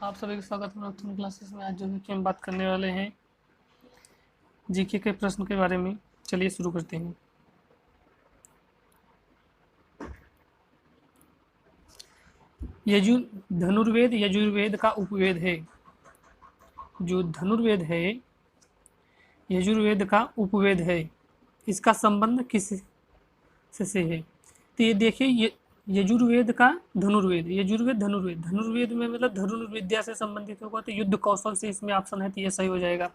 आप सभी का स्वागत है नॉर्थन क्लासेस में। आज जो है कि हम बात करने वाले हैं जीके के प्रश्न के बारे में। चलिए शुरू करते हैं। धनुर्वेद यजुर्वेद का उपवेद है। जो धनुर्वेद है यजुर्वेद का उपवेद है, इसका संबंध किस से है? तो ये देखिए, ये यजुर्वेद का धनुर्वेद, यजुर्वेद धनुर्वेद, धनुर्वेद में मतलब धनुर्विद्या से संबंधित होगा, तो युद्ध कौशल से इसमें ऑप्शन है, तो ये सही हो जाएगा।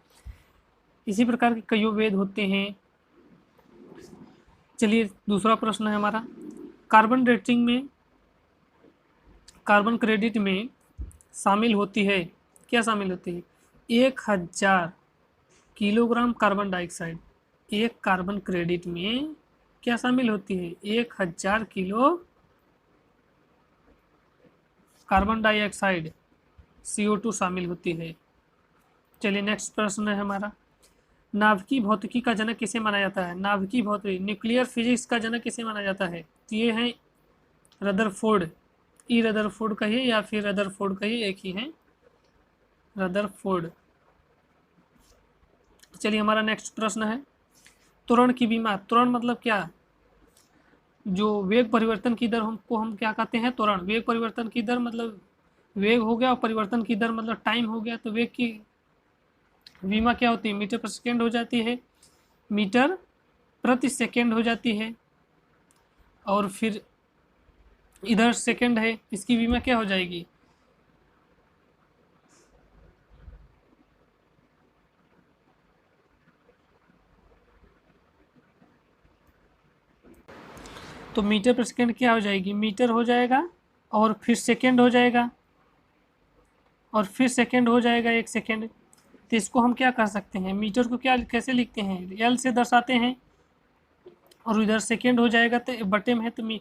इसी प्रकार के कई वेद होते हैं। चलिए दूसरा प्रश्न है हमारा, कार्बन डेटिंग में कार्बन क्रेडिट में शामिल होती है, क्या शामिल होती है? 1000 किलोग्राम कार्बन डाइऑक्साइड। एक कार्बन क्रेडिट में क्या शामिल होती है? 1000 किलो कार्बन डाइऑक्साइड CO2 शामिल होती है। चलिए नेक्स्ट प्रश्न है हमारा, नाभिकीय भौतिकी का जनक किसे माना जाता है? नाभिकीय भौतिकी, न्यूक्लियर फिजिक्स का जनक किसे माना जाता है? तो ये है रदरफोर्ड। ई रदरफोर्ड कहिए या फिर रदरफोर्ड कहिए, एक ही है, रदरफोर्ड। चलिए हमारा नेक्स्ट प्रश्न है, त्वरण की बीमा। त्वरण मतलब क्या? जो वेग परिवर्तन की दर हमको हम क्या कहते हैं? त्वरण। वेग परिवर्तन की दर मतलब वेग हो गया और परिवर्तन की दर मतलब टाइम हो गया, तो वेग की बीमा क्या होती है? मीटर पर सेकेंड हो जाती है, मीटर प्रति सेकेंड हो जाती है, और फिर इधर सेकेंड है, इसकी बीमा क्या हो जाएगी? तो मीटर पर सेकेंड क्या हो जाएगी? मीटर हो जाएगा और फिर सेकेंड हो जाएगा और फिर सेकेंड हो जाएगा, एक सेकेंड। तो इसको हम क्या कर सकते हैं? मीटर को क्या कैसे लिखते हैं? एल से दर्शाते हैं, और इधर सेकेंड हो जाएगा तो बटे में है, तो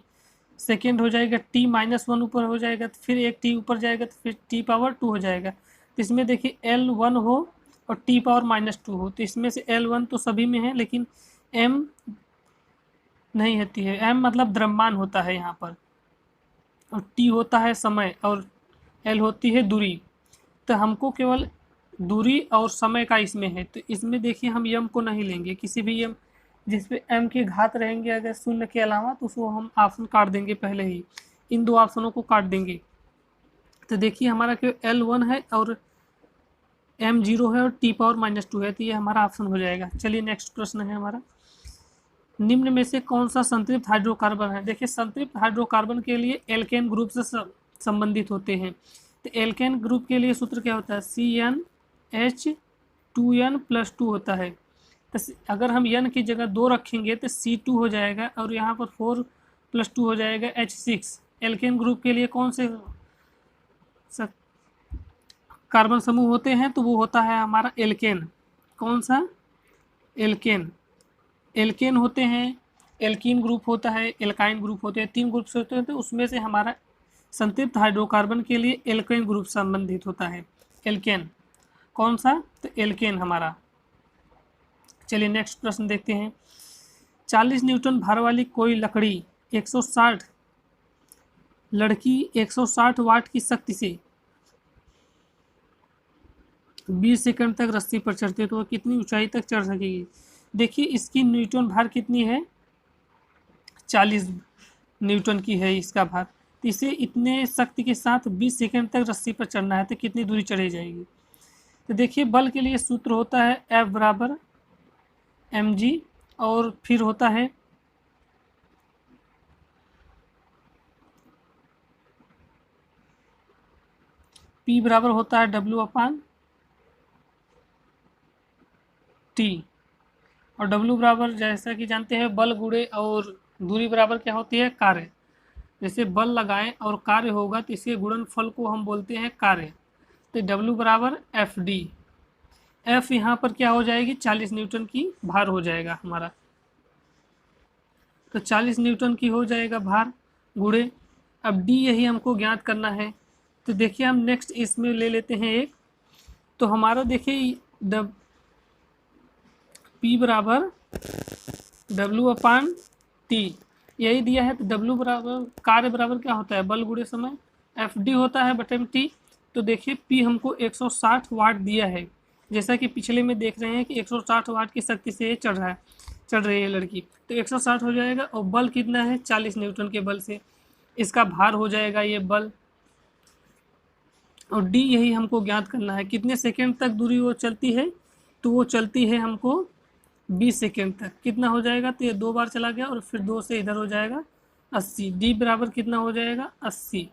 सेकेंड हो जाएगा, t-1 ऊपर हो जाएगा, तो फिर एक t ऊपर जाएगा, तो फिर t⁻2 हो जाएगा। तो इसमें देखिए L1 हो और t⁻−2 हो, तो इसमें से L1 तो सभी में है, लेकिन m नहीं होती है। m मतलब द्रव्यमान होता है यहाँ पर, और t होता है समय, और l होती है दूरी। तो हमको केवल दूरी और समय का इसमें है, तो इसमें देखिए हम m को नहीं लेंगे, किसी भी m जिसपे m के घात रहेंगे अगर शून्य के अलावा, तो उसको हम ऑप्शन काट देंगे, पहले ही इन दो ऑप्शनों को काट देंगे। तो देखिए हमारा केवल L1 है और m0 है और t⁻−2 है, तो ये हमारा ऑप्शन हो जाएगा। चलिए नेक्स्ट प्रश्न है हमारा, निम्न में से कौन सा संतृप्त हाइड्रोकार्बन है? देखिए संतृप्त हाइड्रोकार्बन के लिए एल्केन ग्रुप से संबंधित होते हैं। तो एल्केन ग्रुप के लिए सूत्र क्या होता है? CnH2n+2 होता है। तो अगर हम n की जगह 2 रखेंगे तो C2 हो जाएगा, और यहाँ पर 4+2 हो जाएगा H6। एल्केन ग्रुप के लिए कौन से कार्बन समूह होते हैं? तो वो होता है हमारा एल्केन। कौन सा? एल्केन। एल्केन होते हैं, एल्कीन ग्रुप होता है, एल्काइन ग्रुप होते हैं, 3 ग्रुप से होते हैं। तो उसमें से हमारा संतृप्त हाइड्रोकार्बन के लिए एल्केन ग्रुप संबंधित होता है। एल्केन कौन सा? तो एल्केन हमारा। चलिए नेक्स्ट प्रश्न देखते हैं, 40 न्यूटन भार वाली कोई लड़की 160 वाट की शक्ति से 20 सेकंड तक रस्सी पर चढ़ती है, तो वह कितनी ऊंचाई तक चढ़ सकेगी? देखिए इसकी न्यूटन भार कितनी है? 40 न्यूटन की है इसका भार। तो इसे इतने शक्ति के साथ 20 सेकंड तक रस्सी पर चढ़ना है, तो कितनी दूरी चढ़ी जाएगी? तो देखिए बल के लिए सूत्र होता है F = mg, और फिर होता है P बराबर होता है W/T, और W बराबर जैसा कि जानते हैं बल गुणे और दूरी बराबर क्या होती है? कार्य। जैसे बल लगाएं और कार्य होगा तो इसके गुणनफल को हम बोलते हैं कार्य। तो W = FD। F यहाँ पर क्या हो जाएगी? 40 न्यूटन की भार हो जाएगा हमारा। तो 40 न्यूटन की हो जाएगा भार गुणे, अब D यही हमको ज्ञात करना है। तो देखिए हम नेक्स्ट इसमें ले लेते हैं एक, तो हमारा देखिए P बराबर W/T यही दिया है। तो W बराबर कार्य बराबर क्या होता है? बल गुणे समय, FD होता है बटे में T। तो देखिए P हमको 160 वाट दिया है, जैसा कि पिछले में देख रहे हैं कि 160 वाट की शक्ति से ये चढ़ रही है लड़की, तो 160 हो जाएगा। और बल कितना है, 40 न्यूटन के बल से इसका भार हो जाएगा ये बल। और डी यही हमको ज्ञात करना है, कितने सेकेंड तक दूरी वो चलती है, तो वो चलती है हमको 20 सेकेंड तक। कितना हो जाएगा, तो ये 2 बार चला गया और फिर 2 से इधर हो जाएगा 80। डी बराबर कितना हो जाएगा, 80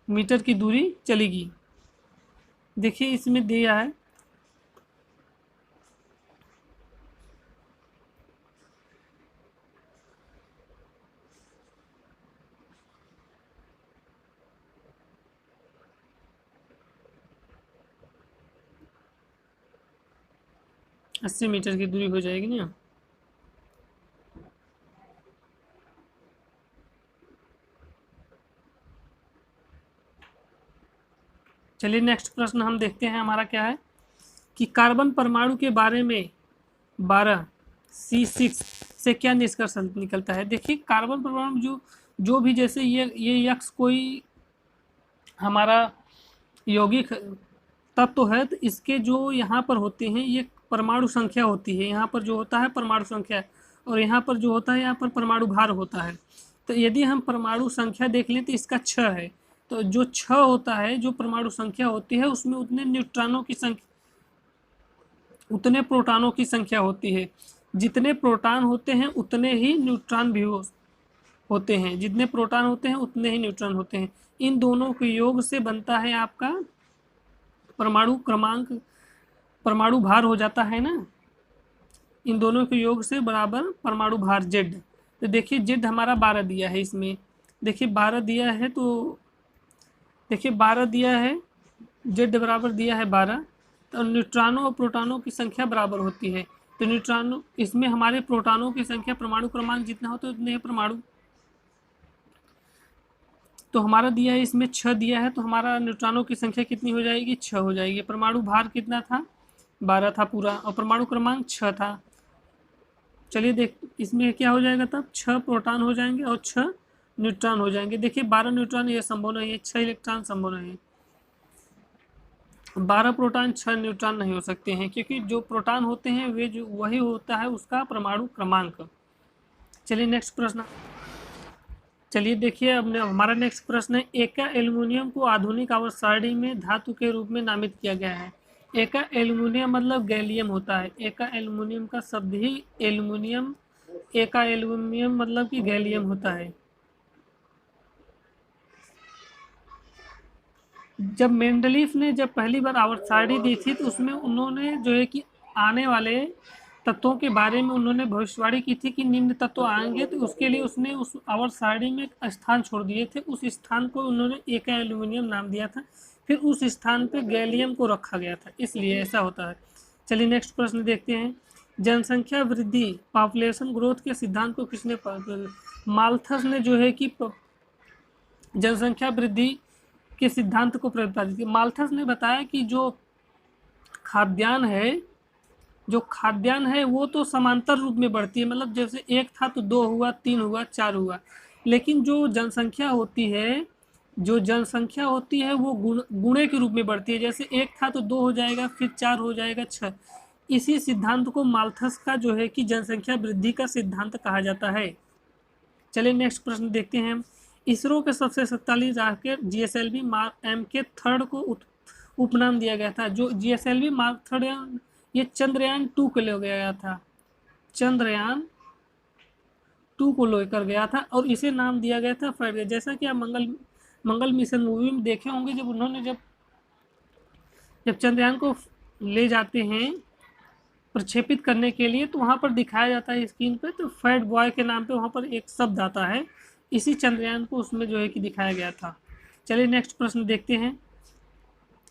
मीटर की दूरी चलेगी। देखिए इसमें दिया है अस्सी मीटर की दूरी हो जाएगी ना। चलिए नेक्स्ट प्रश्न हम देखते हैं, हमारा क्या है कि कार्बन परमाणु के बारे में 12 C6 से क्या निष्कर्ष निकलता है। देखिए कार्बन परमाणु जो भी, जैसे ये यक्स कोई हमारा यौगिक तत्व है, तो इसके जो यहाँ पर होते हैं ये परमाणु संख्या होती है, यहाँ पर जो होता है परमाणु संख्या, और यहाँ पर जो होता है यहाँ पर परमाणु भार होता है। तो यदि हम परमाणु संख्या देख लें तो इसका 6 है, तो जो 6 होता है जो परमाणु संख्या होती है उसमें उतने न्यूट्रॉनों की संख्या, उतने प्रोटॉनों की संख्या होती है। जितने प्रोटॉन होते हैं उतने ही न्यूट्रॉन भी होते हैं, जितने प्रोटॉन होते हैं उतने ही न्यूट्रॉन होते हैं। इन दोनों के योग से बनता है आपका परमाणु क्रमांक, परमाणु भार हो जाता है ना, इन दोनों के योग से बराबर परमाणु भार Z। तो देखिए Z हमारा 12 दिया है, इसमें देखिए 12 दिया है, तो देखिए 12 दिया है, Z बराबर दिया है 12, तो न्यूट्रॉनों और प्रोटॉनों की संख्या बराबर होती है। तो न्यूट्रॉनों, इसमें हमारे प्रोटॉनों की संख्या परमाणु क्रमांक जितना हो तो उतने परमाणु, तो हमारा दिया है इसमें 6 दिया है, तो हमारा न्यूट्रॉनों की संख्या कितनी हो जाएगी, 6 हो जाएगी। परमाणु भार कितना था, 12 था पूरा, और परमाणु क्रमांक 6 था। चलिए देख इसमें क्या हो जाएगा, तब 6 प्रोटॉन हो जाएंगे और 6 न्यूट्रॉन हो जाएंगे। देखिए 12 न्यूट्रॉन ये संभव नहीं है, 6 इलेक्ट्रॉन संभव नहीं है, 12 प्रोटॉन 6 न्यूट्रॉन नहीं हो सकते हैं, क्योंकि जो प्रोटॉन होते हैं वे जो वही होता है उसका परमाणु क्रमांक। चलिए नेक्स्ट प्रश्न, चलिए देखिए अब हमारा नेक्स्ट प्रश्न है, एका एल्युमिनियम को आधुनिक आवर्त सारणी में धातु के रूप में नामित किया गया है। एका एल्युमिनियम मतलब गैलियम होता है, एका एल्युमिनियम का शब्द ही एल्युमिनियम, एका एल्युमिनियम मतलब कि गैलियम होता है। जब मेंडलीफ ने जब पहली बार आवर्त सारणी दी थी तो उसमें उन्होंने जो है कि आने वाले तत्वों के बारे में उन्होंने भविष्यवाणी की थी कि निम्न तत्व आएंगे, तो उसके लिए उसने उस आवर्त सारणी में एक स्थान छोड़ दिए थे, उस स्थान को उन्होंने एका एल्युमिनियम नाम दिया था, फिर उस स्थान पे गैलियम को रखा गया था, इसलिए ऐसा होता है। चलिए नेक्स्ट प्रश्न देखते हैं, जनसंख्या वृद्धि पॉपुलेशन ग्रोथ के सिद्धांत को किसने, माल्थस ने जो है कि जनसंख्या वृद्धि के सिद्धांत को प्रतिपादित किया। माल्थस ने बताया कि जो खाद्यान्न है वो तो समांतर रूप में बढ़ती है, मतलब जैसे 1 था तो 2 हुआ, 3 हुआ, 4 हुआ, लेकिन जो जनसंख्या होती है वो गुणे के रूप में बढ़ती है, जैसे 1 था तो 2 हो जाएगा, फिर 4 हो जाएगा, 6। इसी सिद्धांत को माल्थस का जो है कि जनसंख्या वृद्धि का सिद्धांत कहा जाता है। चलिए नेक्स्ट प्रश्न देखते हैं हम, इसरो के सबसे शक्तिशाली रॉकेट GSLV मार्क M के 3 को उपनाम दिया गया था। जो GSLV मार्क 3 ये चंद्रयान 2 को ले गया था, चंद्रयान 2 को लेकर गया था और इसे नाम दिया गया था फ्राइडे। जैसा कि आप मंगल मिशन मूवी में देखे होंगे, जब उन्होंने जब चंद्रयान को ले जाते हैं प्रक्षेपित करने के लिए, तो वहाँ पर दिखाया जाता है स्क्रीन पे, तो फैट बॉय के नाम पे वहाँ पर एक शब्द आता है, इसी चंद्रयान को उसमें जो है कि दिखाया गया था। चलिए नेक्स्ट प्रश्न देखते हैं,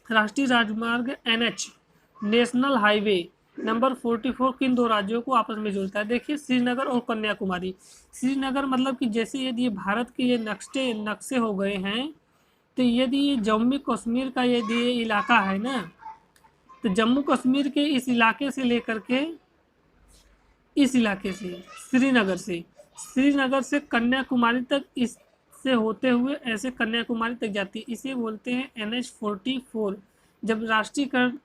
राष्ट्रीय राजमार्ग NH नेशनल हाईवे नंबर 44 किन 2 राज्यों को आपस में जोड़ता है। देखिए श्रीनगर और कन्याकुमारी। श्रीनगर मतलब कि जैसे यदि ये भारत के ये नक्शे हो गए हैं, तो यदि ये जम्मू कश्मीर का यदि ये इलाका है ना, तो जम्मू कश्मीर के इस इलाके से लेकर के इस इलाके से श्रीनगर से कन्याकुमारी तक, इस से होते हुए ऐसे कन्याकुमारी तक जाती है, इसे बोलते हैं NH44। जब राष्ट्रीयकरण,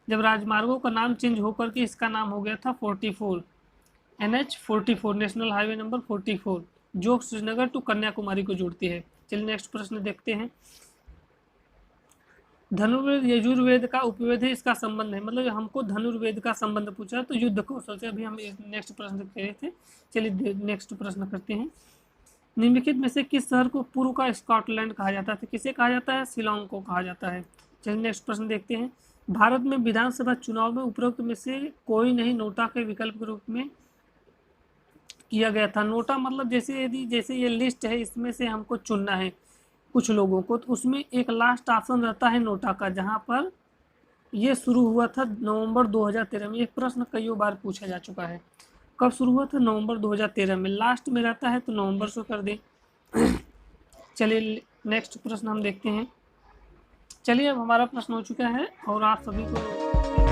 जब राजमार्गों का नाम चेंज होकर के इसका नाम हो गया था 44, NH44, नेशनल हाईवे नंबर 44, जो श्रीनगर टू कन्याकुमारी को जोड़ती है। चलिए नेक्स्ट प्रश्न देखते हैं। धनुर्वेद यजुर्वेद का उपवेद है, इसका संबंध है, मतलब हमको धनुर्वेद का संबंध पूछा तो युद्ध कौशल से। अभी हम नेक्स्ट प्रश्न कह रहे थे। चलिए नेक्स्ट प्रश्न करते हैं। निम्नलिखित में से किस शहर को पूर्व का स्कॉटलैंड कहा जाता है? किसे कहा जाता है? शिलोंग को कहा जाता है। चलिए नेक्स्ट प्रश्न देखते हैं। भारत में विधानसभा चुनाव में उपरोक्त में से कोई नहीं नोटा के विकल्प के रूप में किया गया था। नोटा मतलब जैसे यदि जैसे ये लिस्ट है, इसमें से हमको चुनना है कुछ लोगों को, तो उसमें एक लास्ट ऑप्शन रहता है नोटा का, जहाँ पर ये शुरू हुआ था नवंबर 2013 में। एक प्रश्न कई बार पूछा जा चुका है, कब शुरू हुआ था? नवंबर 2013 में। लास्ट में रहता है तो नवंबर से कर दें। चलिए नेक्स्ट प्रश्न हम देखते हैं। चलिए अब हमारा प्रश्न हो चुका है और आप सभी को